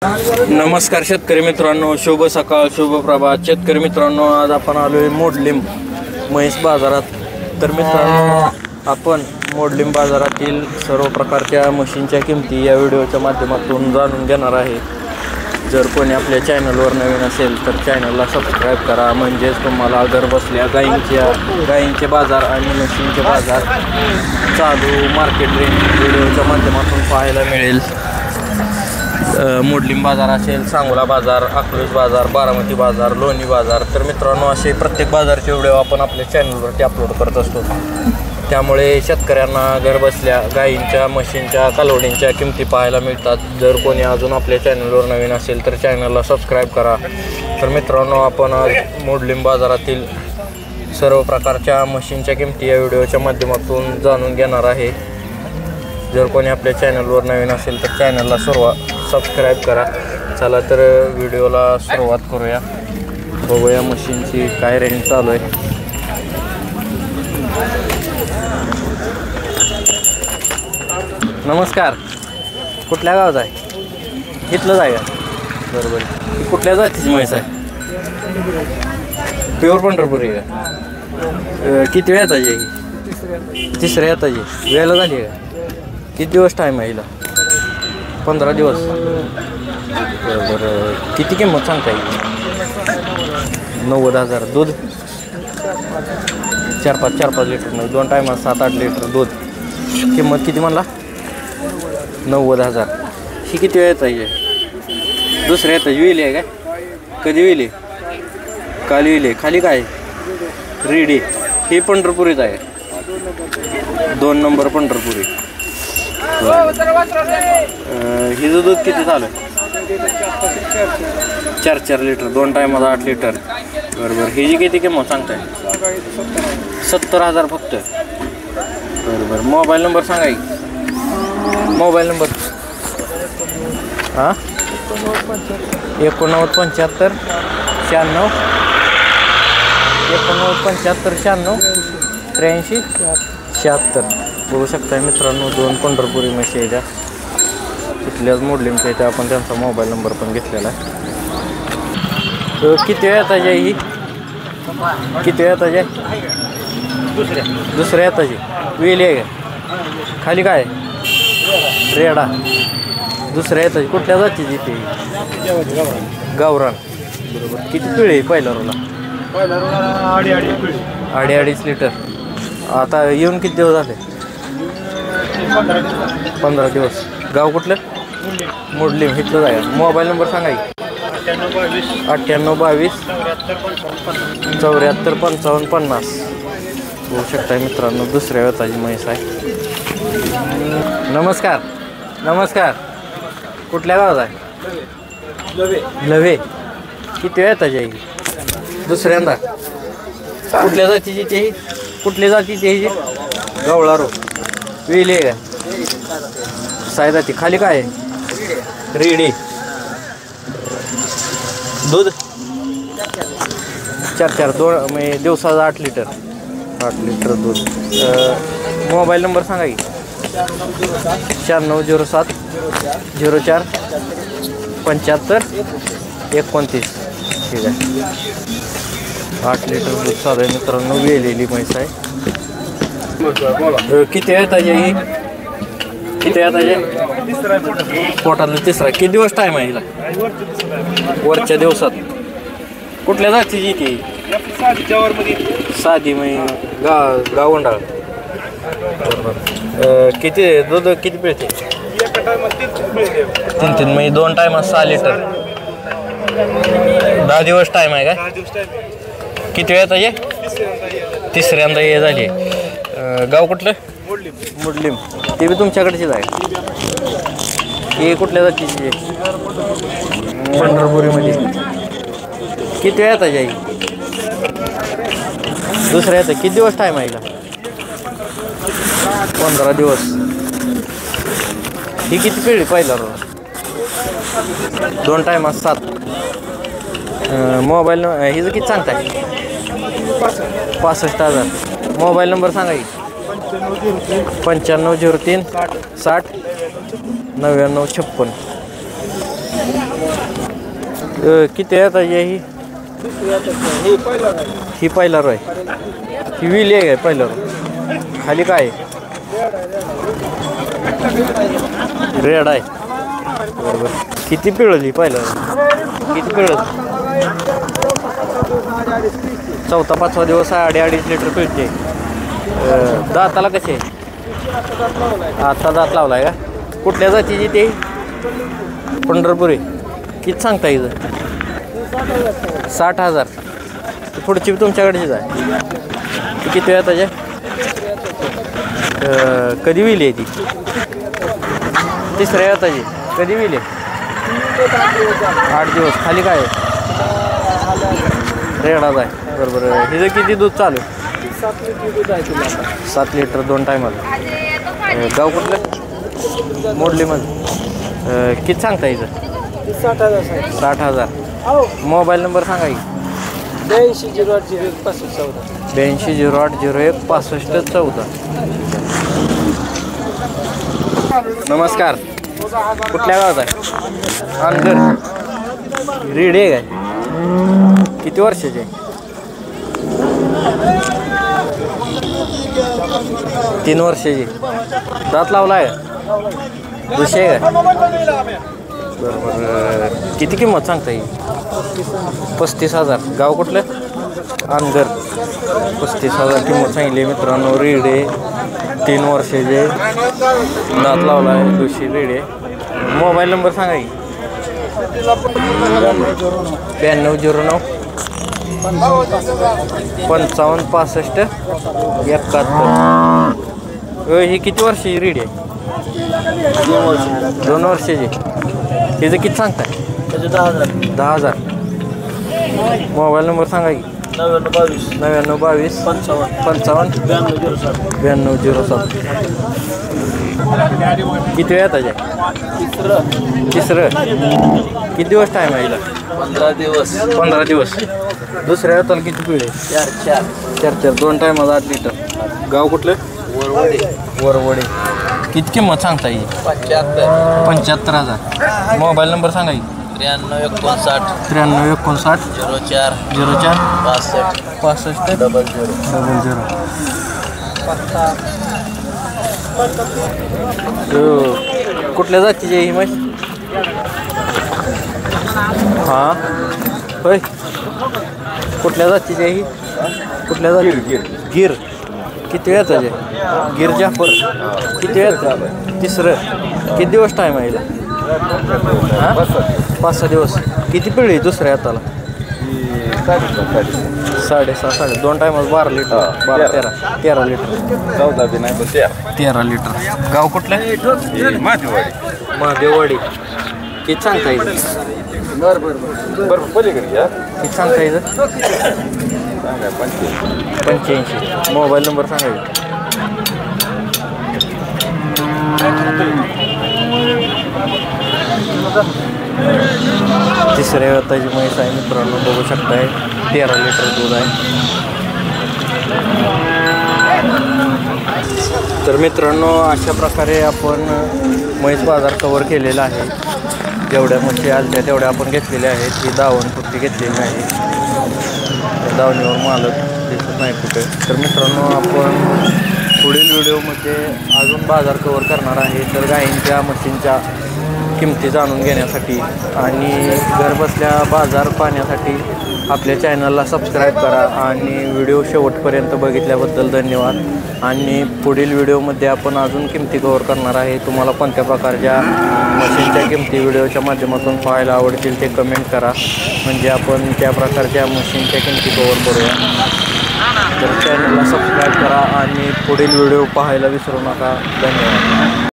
नमस्कार शेतकरी मित्रांनो, शुभ सकाळ, शुभ प्रभात. शेतकरी मित्रांनो, आज आपण आलोय मोडलिंब म्हैस बाजारात. तर मित्रांनो, आपण मोडलिंब बाजारातील सर्व प्रकारच्या म्हशींच्या किमती या व्हिडिओच्या माध्यमातून जाणून घेणार आहे. जर कोणी आपल्या चॅनलवर नवीन असेल तर चॅनलला सबस्क्राईब करा, म्हणजेच तुम्हाला घर बसल्या गायींचे बाजार आणि म्हशींचे बाजार चालू मार्केट रेंज व्हिडिओच्या माध्यमातून पाहायला मिळेल. मोडलिंब बाजार असेल, सांगोला बाजार, अकलूज बाजार, बारामती बाजार, लोणी बाजार. तर मित्रांनो, असे प्रत्येक बाजारचे व्हिडिओ आपण आपल्या चॅनलवरती अपलोड करत असतो. त्यामुळे शेतकऱ्यांना घरबसल्या गायींच्या, म्हशींच्या, कालवडींच्या किमती पाहायला मिळतात. जर कोणी अजून आपल्या चॅनलवर नवीन असेल तर चॅनलला सबस्क्राईब करा. तर मित्रांनो, आपण आज मोडलिंब बाजारातील सर्व प्रकारच्या म्हशींच्या किमती या व्हिडिओच्या माध्यमातून जाणून घेणार आहे. जर कोणी आपल्या चॅनलवर नवीन असेल तर चॅनलला सबस्क्राईब करा. चला तर व्हिडिओला सुरुवात करूया. बघूया मशीनची काय रेंज चालू आहे. नमस्कार, कुठल्या गावात आहे? इथलंच आहे का? बरोबर. कुठल्या जातीची म्हैस आहे? प्युअर पंढरपुरी आहे का? किती वेळ येताची आहे? तिसऱ्या येताची. वेळेला झाली आहे का? किती दिवस टाईम आहे हिला? 15 दिवस. बरोबर. किती किंमत सांगता येईल? 90,000. दूध 4-5 लिटर नाही, 2 टायमात 7-8 लिटर दूध. किंमत किती म्हणला? 90,000. ही किती वेळ येत? दुसऱ्या येतं विली आहे काय? कधी विली? काल विली. खाली काय? रेडी. ही पंढरपुरीच आहे. 2 नंबर पंढरपुरी. हिचं दूध किती झालं? 4 लिटर, 2 टायमात 8 लिटर. बरोबर. हिची किती किंमत सांगताय? 70,000 फक्त. बरोबर. मोबाईल नंबर सांगा की. Mobile number 8975 96 83 76. बघू शकता मित्रांनो, 2 पंढरपुरी म्हशी आहेत. तिथल्याच मोडलिंबच्या इथे आपण त्यांचा मोबाईल नंबर पण घेतलेला आहे. किती वेळ येताची आहे ही? किती वेळ येताची आहे? दुसऱ्या येताची. वेली आहे का? खाली काय? रेडा. दुसऱ्या येताची. कुठल्या जातीची ती? गावरान. बरोबर. किती पिढी आहे पहिल्या रोला? 2.5 लिटर. आता येऊन किती दिवस झाले? 15 दिवस. गाव कुठलं? मोडलिंब. इथलं आहे. मोबाईल नंबर सांगा की. 9822 74 55 50. होऊ शकता मित्रांनो, दुसऱ्या वेताची म्हैस आहे. नमस्कार. नमस्कार. कुठल्या गावात आहे? लवे. किती वेळ येताची आहे? दुसऱ्यांदा. कुठल्या जातीची ती? कुठल्या जातीची ही? गवळारो. वेली आहे का? सायदाती. खाली काय आहे? रेडी. दूध 4 2 म्हणजे दिवसाचं 8 लिटर. 8 लिटर दूध. मोबाईल नंबर सांगा की. 9607 04 75 29. ठीक आहे. 8 लिटर दूध चालू आहे मित्रांनो. वेलेली म्हैस आहे. किती वेळ येताची ही? किती वेळ येताची? पोटातलं तिसरा. किती दिवस टाईम आहे हिला? वरच्या दिवसात. कुठल्या जातीची ती? साधी म्हणजे गावंडाळ. किती दूध किती पिळते? 3 म्हणजे 2 टायमात 6 लिटर. 10 दिवस टाईम आहे का? किती वेळ येताची? तिसऱ्यांदा ये झाली. गाव कुठलं? मोडलिंब. ते बी तुमच्याकडचीच आहे. हे कुठल्या जातीची? पंढरपुरीमध्ये. किती वेळ येताची आई? दुसऱ्या येतं. किती दिवस टाईम आहे का? 15 दिवस. ही किती पिढी पहिला रोज? 2 टायमात 7. मोबाईल हिचं किती सांगताय? 65,000. मोबाईल नंबर सांगा की. 9503 60 99 56. किती आहे ताजी ही? ही पहिला रो आहे. ही विली आहे काय पहिला रो? खाली काय आहे? रेड आहे. बरोबर. किती पिळली पहिला रो? किती पिळत? चौथा पाचवा दिवस 2.5 लिटर पिळते. दाताला कसे? आता दात लावलाय का? कुठल्या जातीची ते? पंढरपुरी. किती सांगता इथं? 60,000. पुढची तुमच्याकडेचीच आहे. किती वेळा त्याच्या? कधी विली आहे ती? तिसऱ्या त्याची कधी विली? 8 दिवस. खाली काय आहे? रेडाच आहे. बरोबर. हिचं किती दूध चालू? 7 लिटर 2 टायमाला. गाव कुठलं? मोडलीमध्ये. किती सांगता हिचं? 60,000. मोबाईल नंबर सांगा की. 8208016514. नमस्कार. कुठल्या गावात आहे? अनगर. रेडी आहे काय? किती वर्षाचे? 3 वर्षाची. दात लावला आहे? दुसरी आहे का? बरोबर. किती किंमत सांगता येईल? 35,000. गाव कुठलं? अनगर. 35,000 किंमत सांगितली मित्रांनो. रेडे 3 वर्षाचे. दात लावला आहे. दुसरी रेडे. मोबाईल नंबर सांगा की. 9209 556571. ही किती वर्षाची रेडी आहे? 2 वर्षाची. तिचं किती सांगताय? 10,000. मोबाईल नंबर सांगा की. 9922 55 9207. किती वेळ त्याच्या? तिसरं. किती दिवस टाईम आहे हिला? 15 दिवस. दुसऱ्या वेळाला किती पिळे? 4 2 टायमाला 8 लिटर. गाव कुठलं? वरवडे. किती किंमत सांगता येईल? 75,000. मोबाईल नंबर सांगा की. 9359 9359 04 04 65 65 00. कुठल्या जातीची आहे ही म्हैस? हां होय. कुठल्या जातीची आहे ही? कुठल्या जाती? गिर. किती वेळाचं आहे? गिर जाफर. किती वेळाचं? तिसरं. किती दिवस टाईम आहे हिला? 5-6 दिवस. किती पिढी दुसऱ्या हाताला? 6.5 2 टायमाला 12 लिटर. 13 लिटर. 13 लिटर. गाव कुठलं? महादेववाडी. किती सांगता येईल? किती सांगता येईल? 85. मोबाईल नंबर सांगा. तिसऱ्या वेताची म्हैस आहे मित्रांनो. बघू शकताय 13 लिटर दूध आहे. तर मित्रांनो अशा प्रकारे आपण म्हैस बाजार कव्हर केलेला आहे. जेवढ्या म्हशी आल्या तेवढ्या आपण घेतलेल्या आहेत. ही दावण कुठली घेतलेली आहे. दावणीवर मालक दिसत नाही कुठे. तर मित्रांनो आपण पुढील व्हिडिओमध्ये अजून बाजार कव्हर करणार आहे. तर गायींच्या म्हशींच्या किमती जाणून घेण्यासाठी आणि घरबसल्या बाजार पाहण्यासाठी आपल्या चॅनलला सबस्क्राईब करा. आणि व्हिडिओ शेवटपर्यंत बघितल्याबद्दल धन्यवाद. आणि पुढील व्हिडिओमध्ये आपण अजून किमती कव्हर करणार आहे. तुम्हाला कोणत्या प्रकारच्या मशीनच्या किमती व्हिडिओच्या माध्यमातून पाहायला आवडतील ते कमेंट करा. म्हणजे आपण त्या प्रकारच्या मशीनच्या किमती कव्हर करूया. तर चॅनलला सबस्क्राईब करा आणि पुढील व्हिडिओ पाहायला विसरू नका. धन्यवाद.